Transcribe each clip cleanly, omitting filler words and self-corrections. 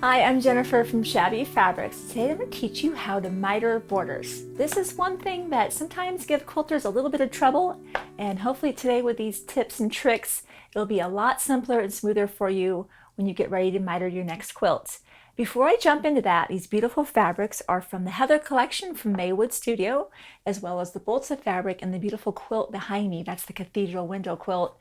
Hi, I'm Jennifer from Shabby Fabrics. Today I'm going to teach you how to miter borders. This is one thing that sometimes gives quilters a little bit of trouble, and hopefully today with these tips and tricks it'll be a lot simpler and smoother for you when you get ready to miter your next quilt. Before I jump into that, these beautiful fabrics are from the Heather collection from Maywood Studio, as well as the bolts of fabric and the beautiful quilt behind me. That's the cathedral window quilt.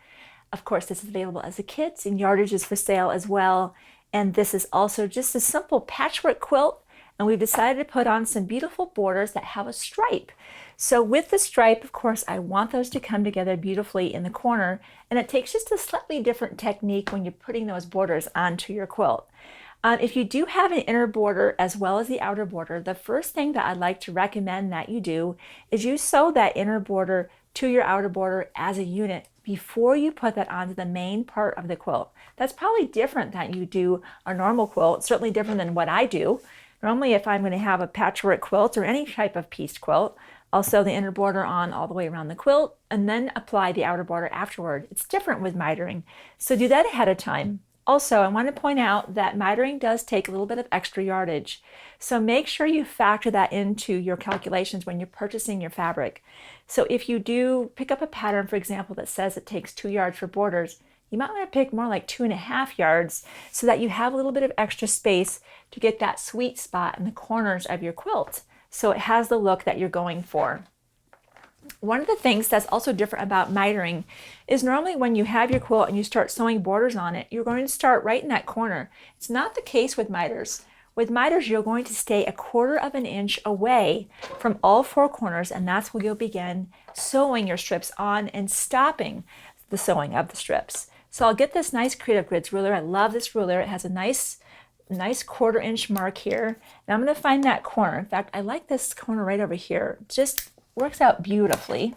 Of course, this is available as a kit, and yardage is for sale as well. And this is also just a simple patchwork quilt, and we've decided to put on some beautiful borders that have a stripe. So with the stripe, of course, I want those to come together beautifully in the corner, and it takes just a slightly different technique when you're putting those borders onto your quilt. If you do have an inner border as well as the outer border, the first thing that I'd like to recommend that you do is you sew that inner border to your outer border as a unit before you put that onto the main part of the quilt. That's probably different than you do a normal quilt, certainly different than what I do. Normally, if I'm going to have a patchwork quilt or any type of pieced quilt, I'll sew the inner border on all the way around the quilt and then apply the outer border afterward. It's different with mitering, so do that ahead of time. Also, I want to point out that mitering does take a little bit of extra yardage, so make sure you factor that into your calculations when you're purchasing your fabric. So if you do pick up a pattern, for example, that says it takes 2 yards for borders, you might want to pick more like 2.5 yards so that you have a little bit of extra space to get that sweet spot in the corners of your quilt, so it has the look that you're going for. One of the things that's also different about mitering is normally when you have your quilt and you start sewing borders on it, you're going to start right in that corner. It's not the case with miters. With miters, you're going to stay 1/4 inch away from all 4 corners, and that's where you'll begin sewing your strips on and stopping the sewing of the strips. So I'll get this nice Creative Grids ruler. I love this ruler. It has a nice 1/4 inch mark here. And I'm going to find that corner. In fact, I like this corner right over here. Just works out beautifully.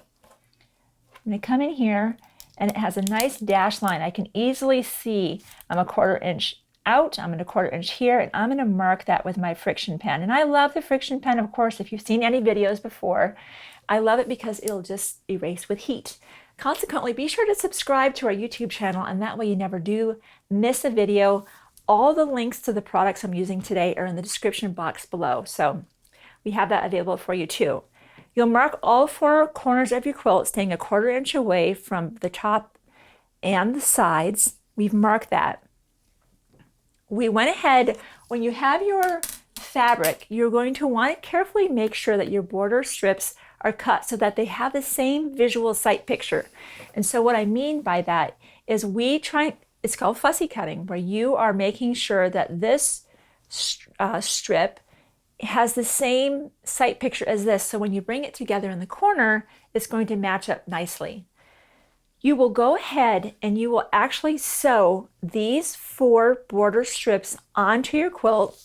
I'm going to come in here, and it has a nice dash line. I can easily see I'm 1/4 inch out, I'm at 1/4 inch here, and I'm going to mark that with my friction pen. And I love the friction pen, of course. If you've seen any videos before, I love it because it'll just erase with heat. Consequently, be sure to subscribe to our YouTube channel, and that way you never do miss a video. All the links to the products I'm using today are in the description box below, so we have that available for you too. You'll mark all 4 corners of your quilt, staying 1/4 inch away from the top and the sides. We've marked that. We went ahead, when you have your fabric, you're going to want to carefully make sure that your border strips are cut so that they have the same visual sight picture. And so what I mean by that is it's called fussy cutting, where you are making sure that this strip has the same sight picture as this. So when you bring it together in the corner, it's going to match up nicely. You will go ahead and you will actually sew these 4 border strips onto your quilt,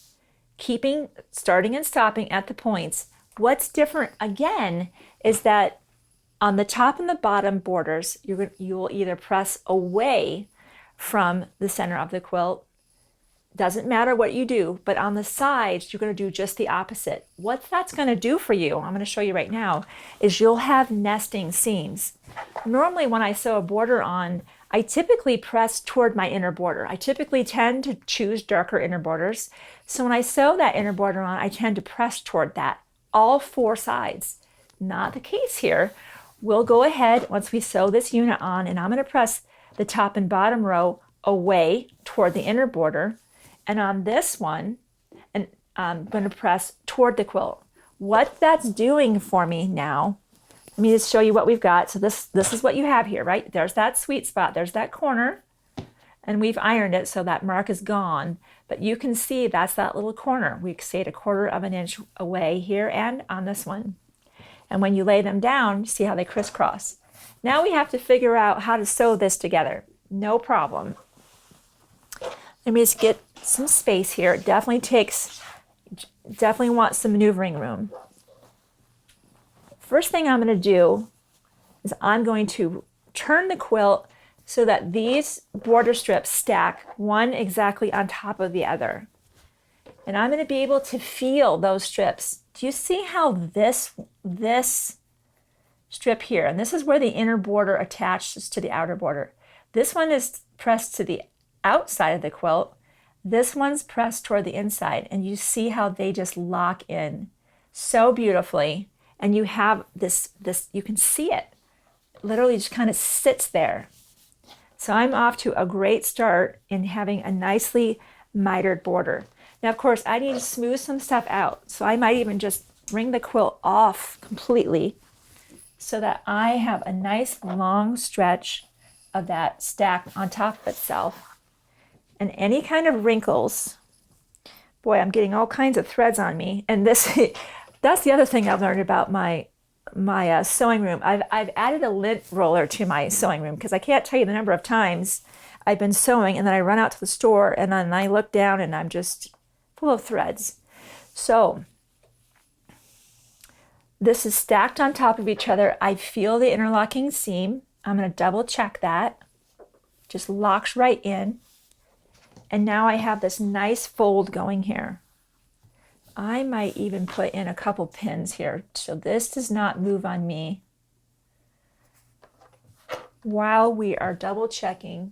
starting and stopping at the points. What's different again is that on the top and the bottom borders, you will either press away from the center of the quilt. Doesn't matter what you do, but on the sides, you're going to do just the opposite. What that's going to do for you, I'm going to show you right now, is you'll have nesting seams. Normally when I sew a border on, I typically press toward my inner border. I typically tend to choose darker inner borders. So when I sew that inner border on, I tend to press toward that, all 4 sides. Not the case here. We'll go ahead once we sew this unit on, and I'm going to press the top and bottom row away toward the inner border. And on this one, and I'm going to press toward the quilt. What that's doing for me now, let me just show you what we've got. So this is what you have here, right? There's that sweet spot. There's that corner. And we've ironed it so that mark is gone. But you can see that's that little corner. We stayed 1/4 inch away here and on this one. And when you lay them down, you see how they crisscross. Now we have to figure out how to sew this together. No problem. Let me just get some space here. It definitely wants some maneuvering room. First thing I'm going to do is I'm going to turn the quilt so that these border strips stack one exactly on top of the other. And I'm going to be able to feel those strips. Do you see how this strip here, and this is where the inner border attaches to the outer border. This one is pressed to the outside of the quilt. This one's pressed toward the inside, and you see how they just lock in so beautifully. And you have this, you can see it literally just kind of sits there. So I'm off to a great start in having a nicely mitered border. Now, of course, I need to smooth some stuff out. So I might even just bring the quilt off completely so that I have a nice long stretch of that stacked on top of itself. And any kind of wrinkles, boy, I'm getting all kinds of threads on me. And this, that's the other thing I've learned about my sewing room. I've added a lint roller to my sewing room because I can't tell you the number of times I've been sewing and then I run out to the store and then I look down and I'm just full of threads. So this is stacked on top of each other. I feel the interlocking seam. I'm going to double check that. Just locks right in. And now I have this nice fold going here. I might even put in a couple pins here so this does not move on me while we are double checking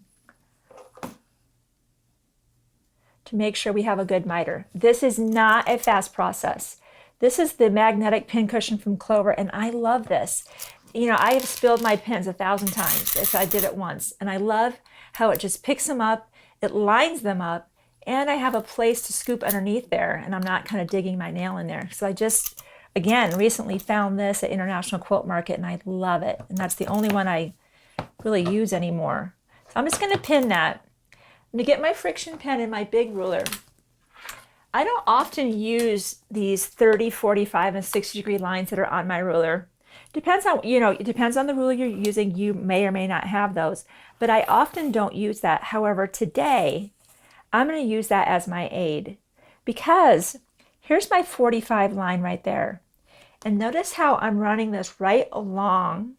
to make sure we have a good miter. This is not a fast process. This is the magnetic pin cushion from Clover, and I love this. You know, I have spilled my pins 1,000 times if I did it once, and I love how it just picks them up, it lines them up, and I have a place to scoop underneath there, and I'm not kind of digging my nail in there. So I just, again, recently found this at International Quilt Market, and I love it. And that's the only one I really use anymore. So I'm just going to pin that. I'm going to get my friction pen and my big ruler. I don't often use these 30, 45, and 60 degree lines that are on my ruler. Depends on, you know, it depends on the ruler you're using. You may or may not have those, but I often don't use that. However, today, I'm going to use that as my aid because here's my 45 line right there. And notice how I'm running this right along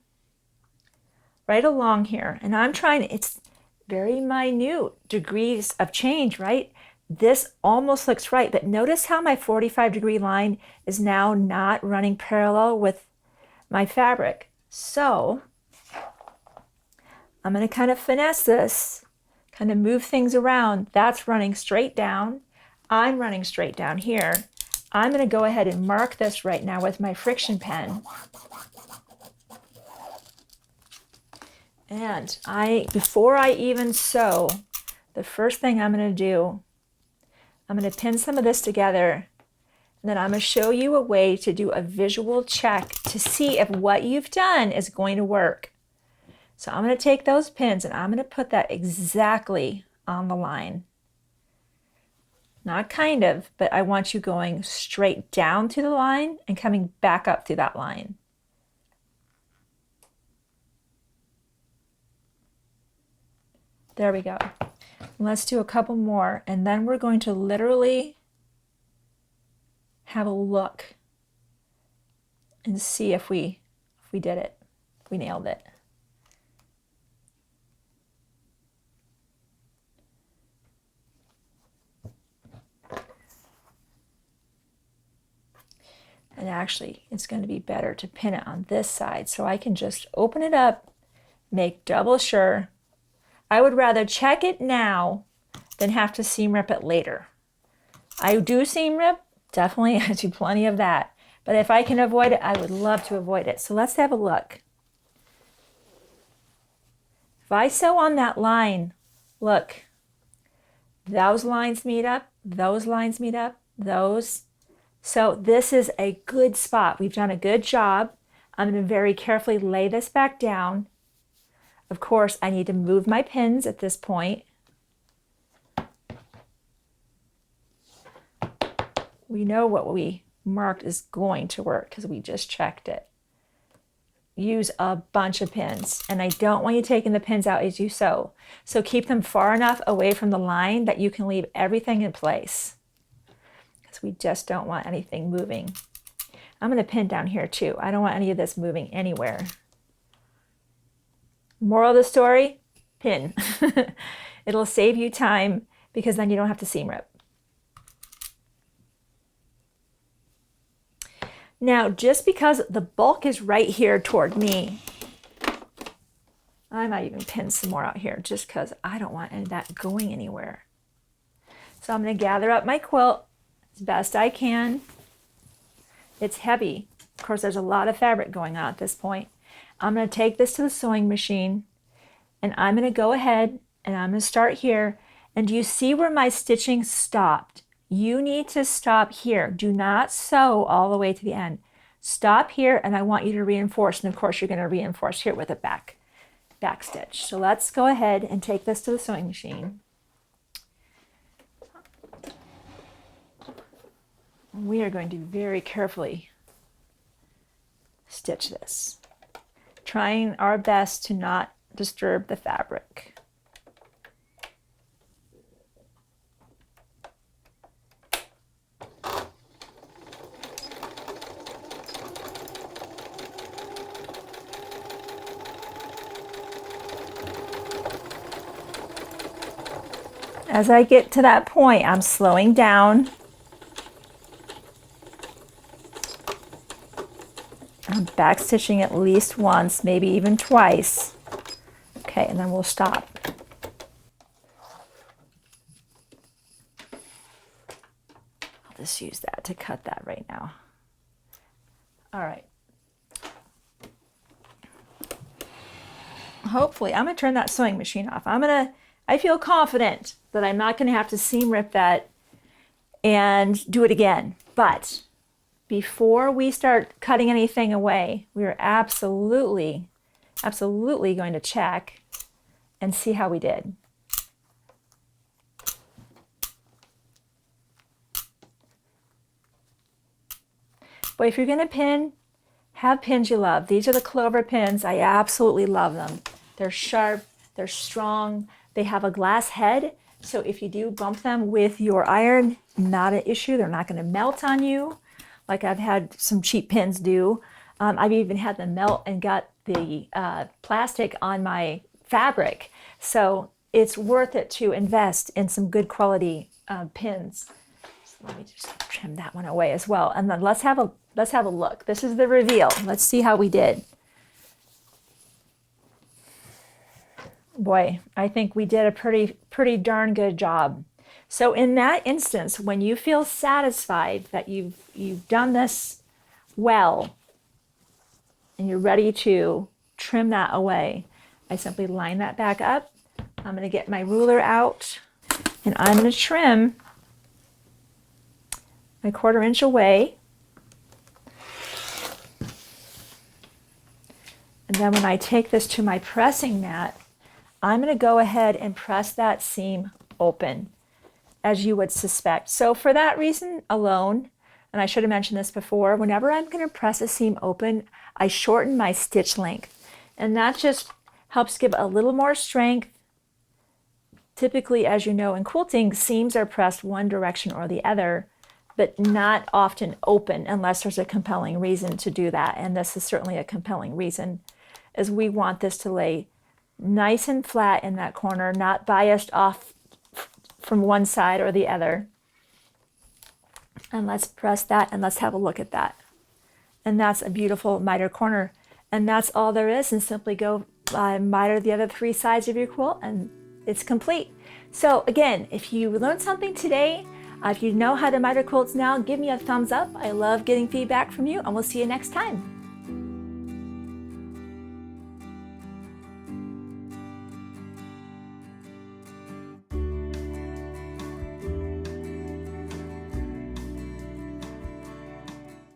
here. And I'm trying, it's very minute degrees of change, right? This almost looks right, but notice how my 45 degree line is now not running parallel with my fabric. So I'm going to kind of finesse this, kind of move things around. That's running straight down. I'm running straight down here. I'm going to go ahead and mark this right now with my friction pen. And before I even sew, the first thing I'm going to do, I'm going to pin some of this together, and then I'm going to show you a way to do a visual check to see if what you've done is going to work. So I'm going to take those pins and I'm going to put that exactly on the line. Not kind of, but I want you going straight down to the line and coming back up through that line. There we go. Let's do a couple more, and then we're going to literally have a look and see if we did it, if we nailed it. And actually, it's going to be better to pin it on this side so I can just open it up, make double sure. I would rather check it now than have to seam rip it later. I do seam rip, definitely, I do plenty of that. But if I can avoid it, I would love to avoid it. So let's have a look. If I sew on that line, look, those lines meet up, those lines meet up, those. So this is a good spot. We've done a good job. I'm going to very carefully lay this back down. Of course, I need to move my pins at this point. We know what we marked is going to work because we just checked it. Use a bunch of pins, and I don't want you taking the pins out as you sew. So keep them far enough away from the line that you can leave everything in place, because we just don't want anything moving. I'm going to pin down here too. I don't want any of this moving anywhere. Moral of the story, pin. It'll save you time because then you don't have to seam rip. Now, just because the bulk is right here toward me, I might even pin some more out here just because I don't want any of that going anywhere. So I'm going to gather up my quilt as best I can. It's heavy. Of course, there's a lot of fabric going on at this point. I'm going to take this to the sewing machine, and I'm going to go ahead and I'm going to start here. And do you see where my stitching stopped? You need to stop here. Do not sew all the way to the end. Stop here, and I want you to reinforce. And of course, you're going to reinforce here with a back stitch. So let's go ahead and take this to the sewing machine. We are going to very carefully stitch this, trying our best to not disturb the fabric. As I get to that point, I'm slowing down. I'm back stitching at least once, maybe even twice. Okay, and then we'll stop. I'll just use that to cut that right now. All right. Hopefully, I'm going to turn that sewing machine off. I feel confident that I'm not going to have to seam rip that and do it again. But before we start cutting anything away, we are absolutely going to check and see how we did. But if you're going to pin, have pins you love. These are the Clover pins. I absolutely love them. They're sharp, they're strong, they have a glass head. So if you do bump them with your iron, not an issue. They're not going to melt on you like I've had some cheap pins do. I've even had them melt and got the plastic on my fabric. So it's worth it to invest in some good quality pins. So let me just trim that one away as well. And then let's have a look. This is the reveal. Let's see how we did. Boy, I think we did a pretty darn good job. So in that instance, when you feel satisfied that you've done this well and you're ready to trim that away, I simply line that back up. I'm going to get my ruler out and I'm going to trim my 1/4 inch away. And then when I take this to my pressing mat, I'm going to go ahead and press that seam open, as you would suspect. So for that reason alone, and I should have mentioned this before, whenever I'm going to press a seam open, I shorten my stitch length. And that just helps give a little more strength. Typically, as you know, in quilting, seams are pressed one direction or the other, but not often open unless there's a compelling reason to do that. And this is certainly a compelling reason, as we want this to lay nice and flat in that corner, not biased off from one side or the other. And let's press that and let's have a look at that. And that's a beautiful miter corner. And that's all there is. And simply go miter the other 3 sides of your quilt and it's complete. So again, if you learned something today, if you know how to miter quilts now, give me a thumbs up. I love getting feedback from you, and we'll see you next time.